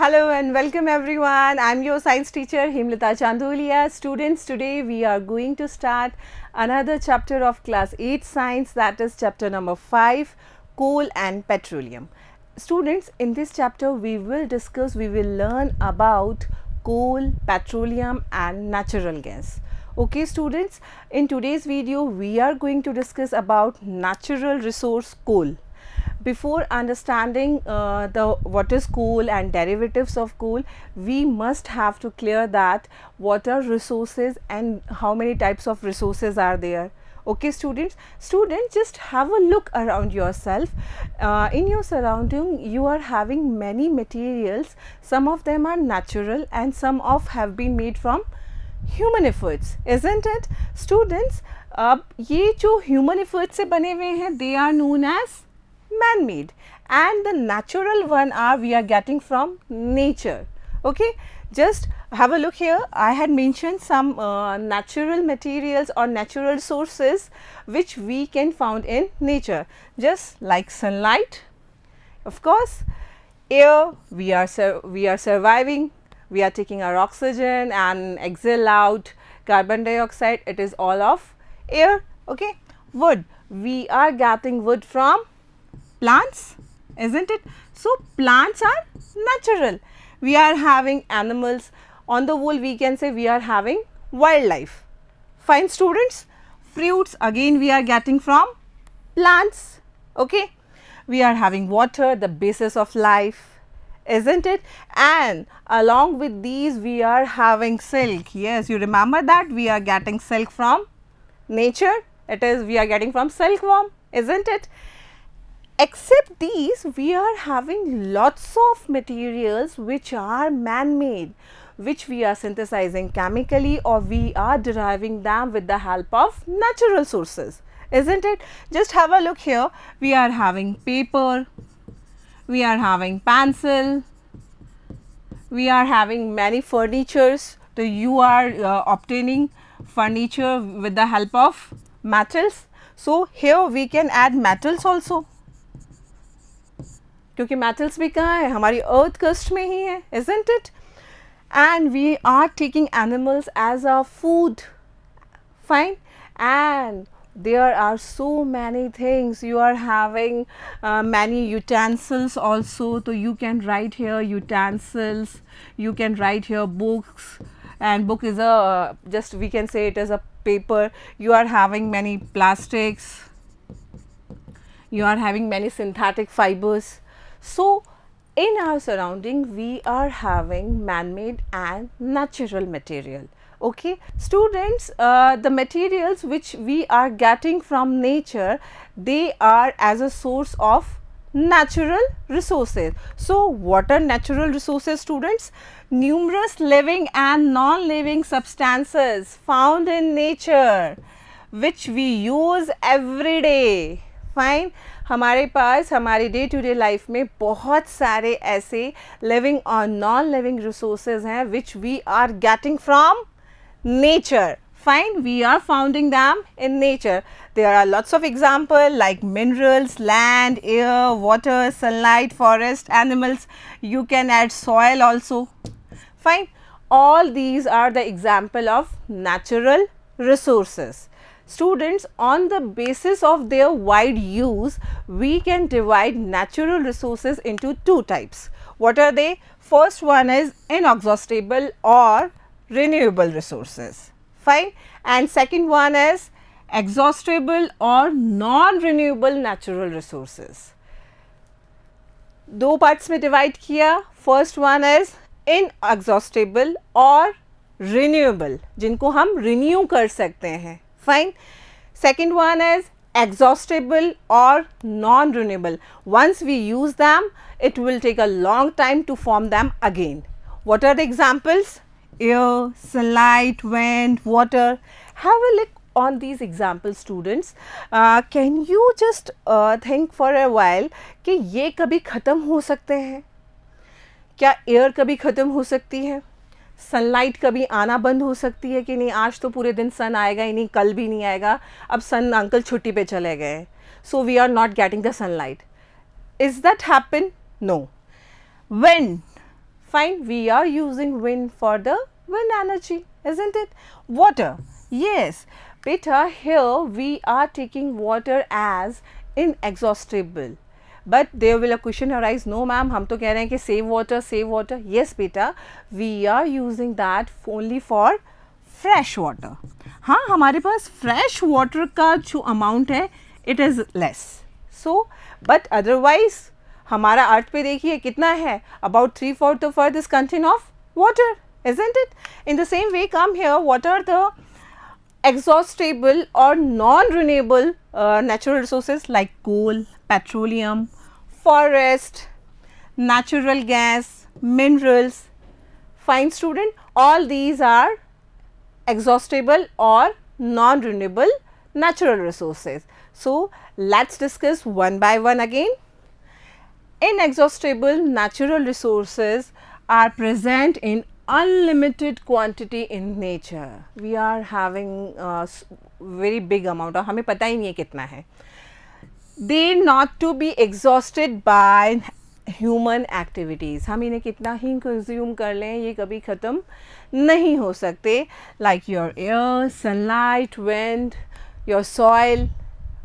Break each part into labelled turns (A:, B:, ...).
A: Hello and welcome everyone. I'm your science teacher Himlata Chandolia. Students, today we are going to start another chapter of class 8 science, that is chapter number 5, coal and petroleum. Students, in this chapter we will learn about coal, petroleum and natural gas. Okay students, in today's video we are going to discuss about natural resource coal. Before understanding what is coal and derivatives of coal, we must have to clear that what are resources and how many types of resources are there. Okay students, just have a look around yourself. In your surrounding you are having many materials. Some of them are natural and some of have been made from human efforts, isn't it students? अब ये जो human efforts से बने हुए हैं, they are known as man-made, and the natural one are we are getting from nature. Okay, just have a look here. I had mentioned some natural materials or natural sources which we can found in nature, just like sunlight, of course, air. We are surviving, we are taking our oxygen and exhale out carbon dioxide. It is all of air. Okay, wood, we are getting wood from plants, isn't it? So plants are natural. We are having animals. On the whole we can say we are having wildlife. Fine students. Fruits, again we are getting from plants. Okay, we are having water, the basis of life, isn't it? And along with these we are having silk. Yes, you remember that we are getting silk from nature. It is, we are getting from silkworm, isn't it? Except these, we are having lots of materials which are man-made, which we are synthesizing chemically or we are deriving them with the help of natural sources, isn't it? Just have a look here. We are having paper, we are having pencil, we are having many furnitures. So you are obtaining furniture with the help of metals. So here we can add metals also, क्योंकि metals भी कहाँ है, हमारी earth crust में ही है, isn't it? And we are taking animals as our food. Fine. And there are so many things. You are having many utensils also. So you can write here utensils, you can write here books, and book is a just we can say it as a paper. You are having many plastics, you are having many synthetic fibers. So in our surrounding we are having man-made and natural material. Okay students, the materials which we are getting from nature, they are as a source of natural resources. So what are natural resources students? Numerous living and non-living substances found in nature which we use every day. Fine, हमारे पास हमारे day to day life में बहुत सारे ऐसे living और non living resources हैं which we are getting from nature. Fine, we are finding them in nature. There are lots of examples like minerals, land, air, water, sunlight, forest, animals. You can add soil also. Fine, all these are the example of natural resources. Students, on the basis of their wide use, we can divide natural resources into two types. What are they? First one is inexhaustible or renewable resources. Fine. And second one is exhaustible or non-renewable natural resources. दो parts में divide किया. First one is inexhaustible और renewable, जिनको हम renew कर सकते हैं. Fine. Second one is exhaustible or non-renewable. Once we use them, it will take a long time to form them again. What are the examples? Air, sunlight, wind, water. Have a look on these examples students. Can you just think for a while कि ये कभी ख़त्म हो सकते हैं? क्या air कभी ख़त्म हो सकती है? सनलाइट कभी आना बंद हो सकती है कि नहीं? आज तो पूरे दिन सन आएगा ही नहीं, कल भी नहीं आएगा, अब सन अंकल छुट्टी पे चले गए, so we are not getting the sunlight. Is that happen? No. Wind, Fine, we are using wind for the wind energy, isn't it? Water, yes beta, here we are taking water as inexhaustible, but there will a question arise, no ma'am हम तो कह रहे हैं कि save water, save water. Yes beta, we are using that only for fresh water. हाँ, हमारे पास fresh water का जो amount है it is less. So but otherwise हमारा अर्थ पे देखिए कितना है, about 3/4 of earth is contain of water, isn't it? In the same way, come here, what are the exhaustible or non-renewable natural resources like coal, petroleum, forest, natural gas, minerals? Fine student, all these are exhaustible or non-renewable natural resources. So let's discuss one by one again. Inexhaustible natural resources are present in unlimited quantity in nature. We are having a very big amount और हमें पता ही नहीं है कितना है. They not to be exhausted by human activities. हम इन्हें कितना ही consume कर लें ये कभी ख़त्म नहीं हो सकते. Like your air, sunlight, wind, your soil.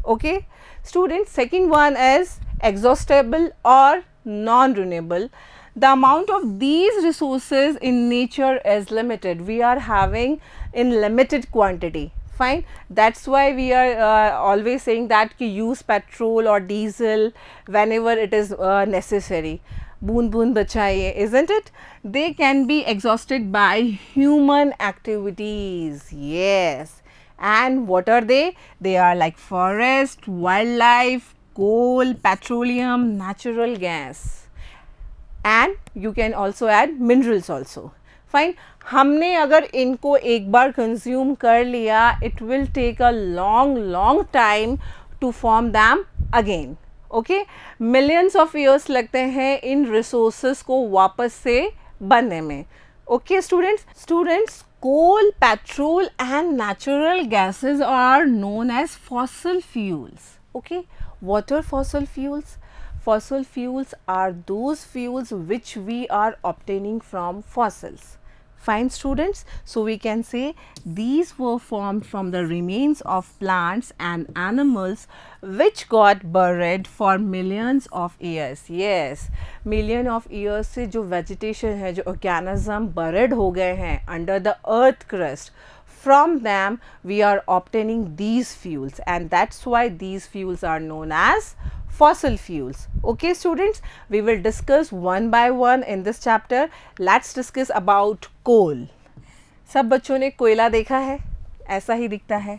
A: Okay students, second one is exhaustible or non-renewable. The amount of these resources in nature is limited. We are having in limited quantity. Fine, that's why we are always saying that ki use petrol or diesel whenever it is necessary. Boon boon bachaiye, isn't it? They can be exhausted by human activities. Yes. And what are they? They are like forest, wildlife, coal, petroleum, natural gas, and you can also add minerals also. Fine, हमने अगर इनको एक बार consume कर लिया, it will take a long time to form them again. Okay, millions of years लगते हैं इन resources को वापस से बनने में. Okay students, coal, petrol and natural gases are known as fossil fuels. Okay, what are fossil fuels? Fossil fuels are those fuels which we are obtaining from fossils. Fine students, so we can say these were formed from the remains of plants and animals which got buried for millions of years. Yes, million of years से जो vegetation है, जो organism buried हो गए हैं under the earth crust, from them we are obtaining these fuels, and that's why these fuels are known as fossil fuels. Okay students, we will discuss one by one in this chapter. Let's discuss about coal. सब बच्चों ने कोयला देखा है, ऐसा ही दिखता है.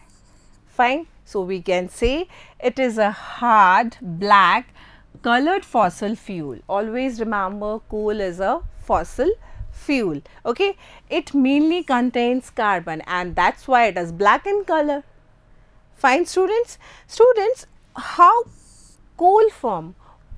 A: Fine, so we can say it is a hard black colored fossil fuel. Always remember, coal is a fossil fuel. Okay, it mainly contains carbon and that's why it is black in color. Fine students, how coal form,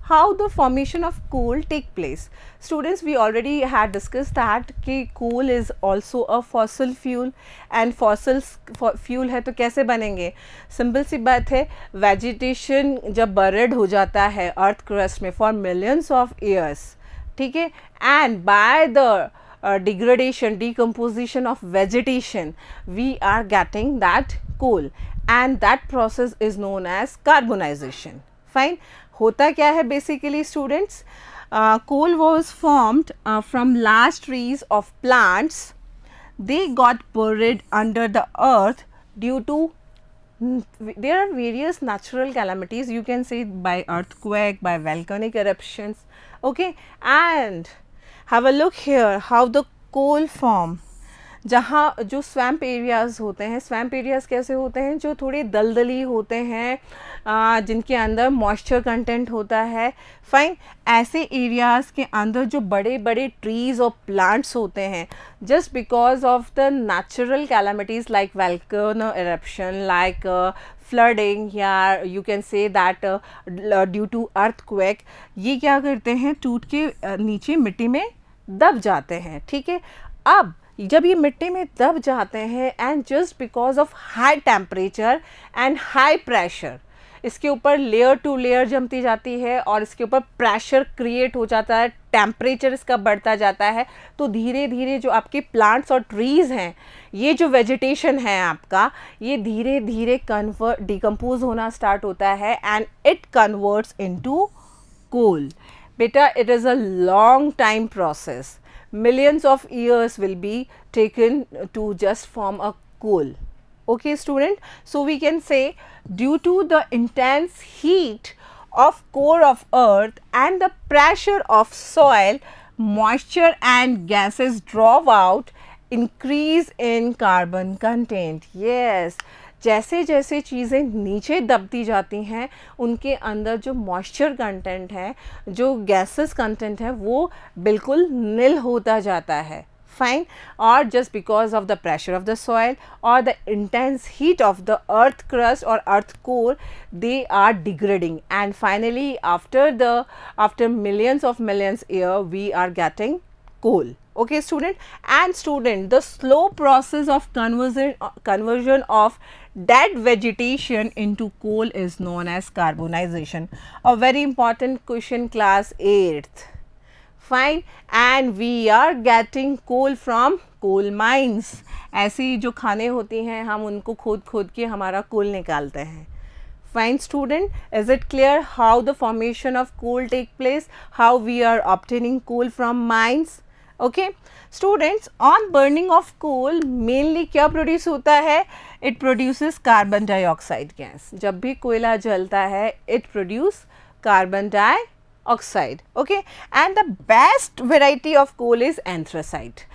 A: how the formation of coal take place. Students, we already had discussed that कि coal is also a fossil fuel, and fossils fuel है तो कैसे बनेंगे? Simple सी बात है, vegetation जब buried हो जाता है earth crust में for millions of years, ठीक है, and by the degradation, decomposition of vegetation, we are getting that coal, and that process is known as carbonization. Fine, होता क्या है basically students? Coal was formed from large trees of plants. They got buried under the earth due to there are various natural calamities, you can say by earthquake, by volcanic eruptions. Okay, and have a look here how the coal form. जहाँ जो swamp areas होते हैं, swamp areas कैसे होते हैं? जो थोड़े दलदली होते हैं, जिनके अंदर मॉइस्चर कंटेंट होता है. फाइन, ऐसे एरियाज़ के अंदर जो बड़े बड़े ट्रीज़ और प्लांट्स होते हैं, just because of the natural calamities like volcano eruption, like flooding, या you can say that due to earthquake, ये क्या करते हैं? टूट के नीचे मिट्टी में दब जाते हैं. ठीक है, अब जब ये मिट्टी में दब जाते हैं and just because of high temperature and high pressure, इसके ऊपर लेयर टू लेयर जमती जाती है और इसके ऊपर प्रेशर क्रिएट हो जाता है, टेम्परेचर इसका बढ़ता जाता है, तो धीरे धीरे जो आपके प्लांट्स और ट्रीज़ हैं, ये जो वेजिटेशन है आपका, ये धीरे धीरे डिकम्पोज होना स्टार्ट होता है and it converts into coal. बेटा, it is a long time process. Millions of years will be taken to just form a coal. Okay student, so we can say due to the intense heat of core of earth and the pressure of soil, moisture and gases drop out, increase in carbon content. Yes, जैसे जैसे चीज़ें नीचे दबती जाती हैं उनके अंदर जो moisture content है, जो गैसेस कंटेंट है, वो बिल्कुल नील होता जाता है. फाइन. और just because of the pressure of the soil और the intense heat of the earth crust और earth core, they are degrading, and finally after millions year we are getting coal. Okay student, and student, the slow process of conversion of dead vegetation into coal is known as carbonization. A very important question, class 8th. Fine. And we are getting coal from coal mines. ऐसी जो खाने होती हैं हम उनको खोद के हमारा कोल निकालते हैं. Fine student, is it clear how the formation of coal take place, how we are obtaining coal from mines? Okay students, on burning of coal mainly क्या प्रोड्यूस होता है? It produces carbon dioxide gas. जब भी कोयला जलता है it produce carbon dioxide. Okay, and the best variety of coal is anthracite.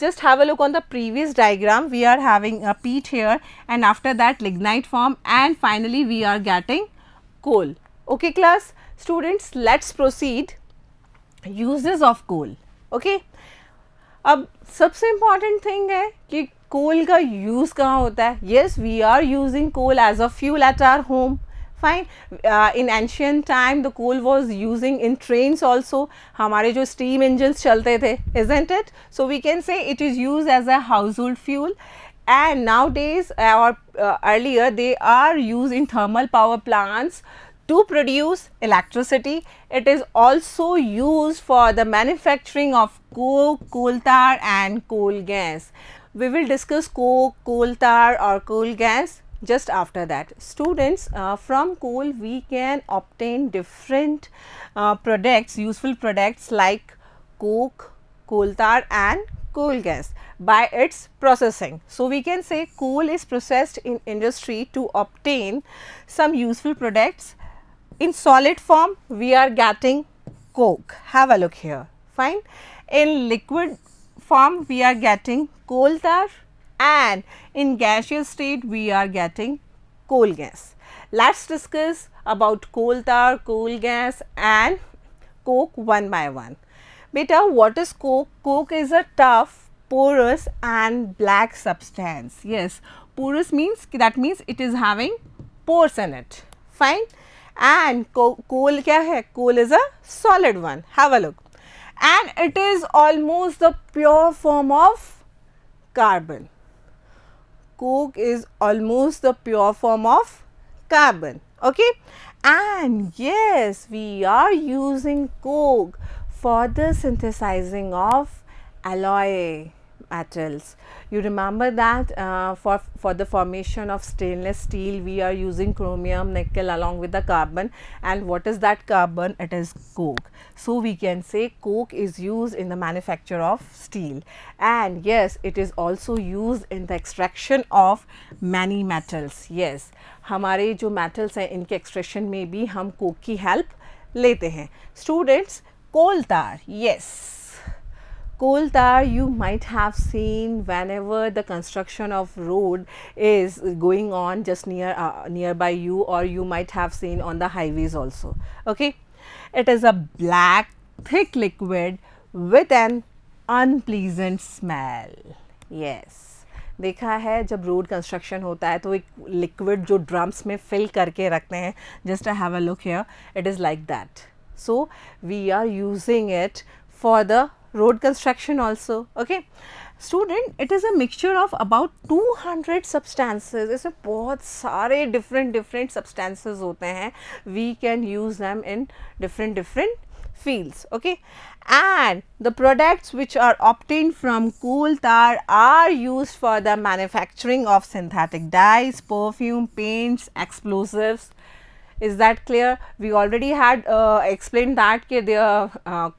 A: Just have a look on the previous diagram. We are having a peat here, and after that lignite form, and finally we are getting coal. Okay class students, let's proceed. Uses of coal. Okay, अब सबसे important thing है कि कोल का use कहाँ होता है. Yes, we are using coal as a fuel at our home. Fine. In ancient time the coal was using in trains also. हमारे जो स्टीम इंजन्स चलते थे, isn't it? So we can say it is use as a household fuel. And nowadays or earlier they are used in thermal power plants to produce electricity. It is also used for the manufacturing of coke, coal tar and coal gas. We will discuss coke, coal tar or coal gas just after that. Students, from coal we can obtain different products, useful products like coke, coal tar and coal gas by its processing. So we can say coal is processed in industry to obtain some useful products. In solid form we are getting coke. Have a look here. Fine. In liquid form we are getting coal tar, and in gaseous state we are getting coal gas. Let's discuss about coal tar, coal gas and coke one by one. Beta, what is coke? Coke is a tough, porous and black substance. Yes, porous means that means it is having pores in it. Fine. And coal kya hai? Coal is a solid one. Have a look. And it is almost the pure form of carbon. Coke is almost the pure form of carbon. Okay. And yes, we are using coke for the synthesizing of alloy metals. You remember that for the formation of stainless steel we are using chromium, nickel along with the carbon, and what is that carbon? It is coke. So we can say coke is used in the manufacture of steel, and yes, it is also used in the extraction of many metals. Yes, हमारे जो metals हैं इनके extraction में भी हम coke की help लेते हैं. Students, coal tar, yes, coal tar you might have seen whenever the construction of road is going on just nearby you, or you might have seen on the highways also. Okay, it is a black thick liquid with an unpleasant smell. Yes, देखा है जब road construction होता है तो एक liquid जो drums में fill करके रखते हैं, just I have a look here, it is like that. So we are using it for the road construction also. Okay, Student, it is a mixture of about 200 substances. इसमें बहुत सारे different substances होते हैं. We can use them in different fields. Okay, and the products which are obtained from coal tar are used for the manufacturing of synthetic dyes, perfume, paints, explosives. Is that clear? We already had explained that there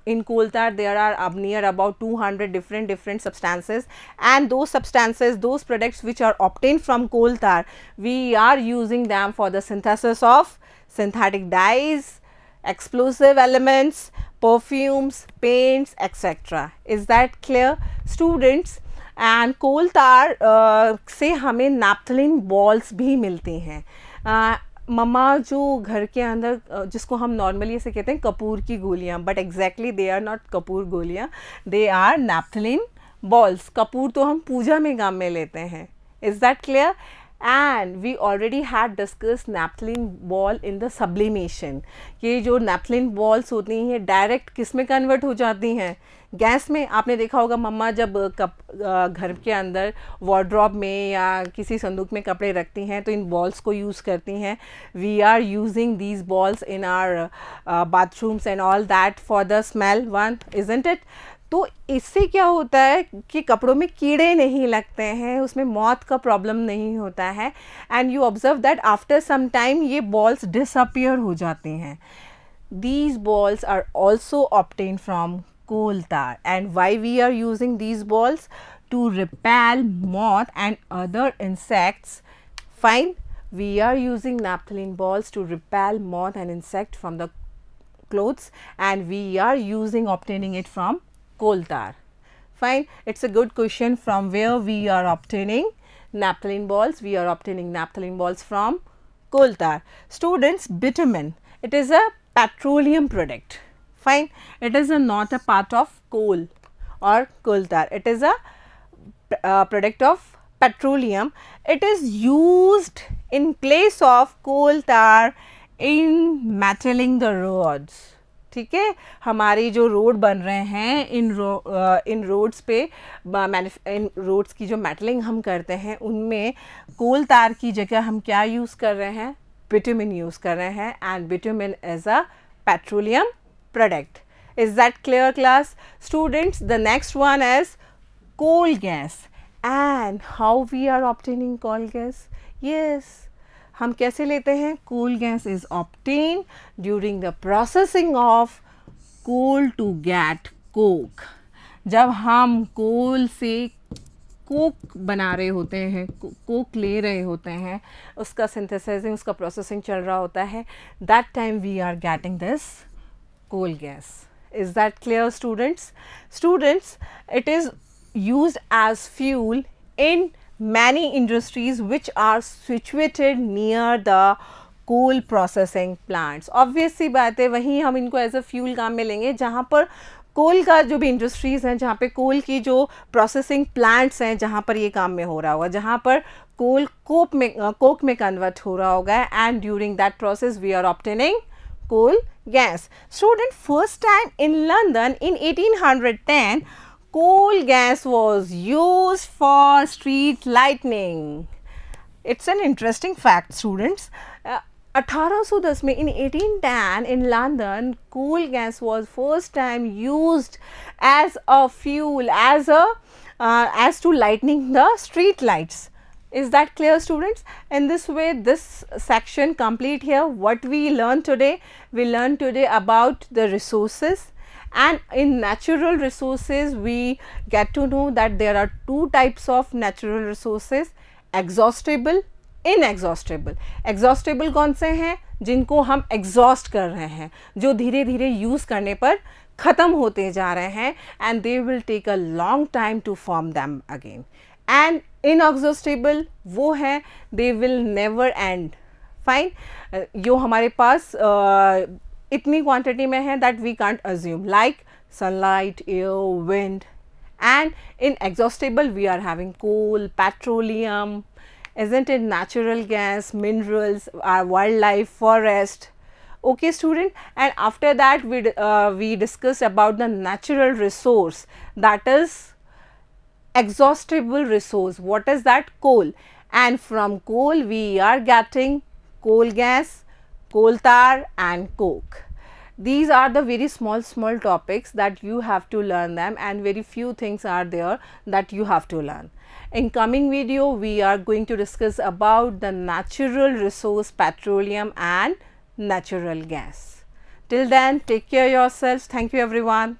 A: in coal tar there are near about 200 different substances, and those substances, those products which are obtained from coal tar, we are using them for the synthesis of synthetic dyes, explosive elements, perfumes, paints, etc. Is that clear, students? And coal tar से हमें naphthalene balls भी मिलती हैं. मम्मा जो घर के अंदर जिसको हम नॉर्मली ऐसे कहते हैं कपूर की गोलियां, but exactly they are not kapur गोलियां, दे आर नैप्थलीन बॉल्स. कपूर तो हम पूजा में काम में लेते हैं. Is that clear? And we already had discuss naphthalene ball in the sublimation. ये जो नैप्थलीन बॉल्स होती हैं डायरेक्ट किस में कन्वर्ट हो जाती हैं? गैस में. आपने देखा होगा मम्मा जब घर के अंदर वार्डरोब में या किसी संदूक में कपड़े रखती हैं तो इन बॉल्स को यूज़ करती हैं. We are using these balls in our bathrooms and all that for the smell one, isn't it? तो इससे क्या होता है कि कपड़ों में कीड़े नहीं लगते हैं, उसमें मौत का प्रॉब्लम नहीं होता है. And you observe that after some time ये बॉल्स डिसअपियर हो जाती हैं. These balls are also obtained from coal tar. And why we are using these balls? To repel moth and other insects. Fine. We are using naphthalene balls to repel moth and insect from the clothes, and we are using obtaining it from coal tar. Fine. It's a good question. From where we are obtaining naphthalene balls? We are obtaining naphthalene balls from coal tar. Students, bitumen. It is a petroleum product. Fine. It is not a part of coal or coal tar. It is a product of petroleum. It is used in place of coal tar in metalling the roads. ठीक है, हमारी जो road बन रहे हैं इन roads पे, इन roads की जो मेटलिंग हम करते हैं उनमें कोल तार की जगह हम क्या यूज़ कर रहे हैं? बिटुमिन यूज़ कर रहे हैं. And bitumen is a petroleum product. Is that clear, class? Students, the next one is coal gas. And how we are obtaining coal gas? Yes, हम कैसे लेते हैं? Coal gas is obtained during the processing of coal to get coke. जब हम कोल से Coke बना रहे होते हैं, कोक ले रहे होते हैं, उसका सिंथेसाइजिंग, उसका प्रोसेसिंग चल रहा होता है, that time we are getting this coal gas. Is that clear, students? Students, it is used as fuel in many industries which are situated near the coal processing plants. Obviously बात है, वहीं हम इनको as a fuel काम में लेंगे जहाँ पर कोल का जो भी इंडस्ट्रीज़ हैं, जहाँ पे कोल की जो प्रोसेसिंग प्लांट्स हैं, जहाँ पर ये काम में हो रहा होगा, जहाँ पर कोल कोक में कन्वर्ट हो रहा होगा. And during that process we are obtaining coal gas. Student, first time in London in 1810, coal gas was used for street lighting. It's an interesting fact, students. 1810 में in 1810 in London, coal gas was first time used as a fuel, as to lightening the street lights. Is that clear, students? In this way, this section complete here. What we learned today? We learned today about the resources, and in natural resources we get to know that there are two types of natural resources: exhaustible, inexhaustible. Exhaustible कौन से हैं? जिनको हम exhaust कर रहे हैं, जो धीरे धीरे use करने पर ख़त्म होते जा रहे हैं, and they will take a long time to form them again. And inexhaustible वो है, they will never end. Fine. जो हमारे पास इतनी क्वांटिटी में है that we can't assume, like sunlight, air, wind. And inexhaustible we are having coal, petroleum, isn't it, natural gas, minerals, our wildlife, forest. Okay, student. And after that we discussed about the natural resource, that is exhaustible resource. What is that? Coal. And from coal we are getting coal gas, coal tar and coke. These are the very small topics that you have to learn them, and very few things are there that you have to learn. In coming video we are going to discuss about the natural resource petroleum and natural gas. Till then, take care yourselves. Thank you everyone.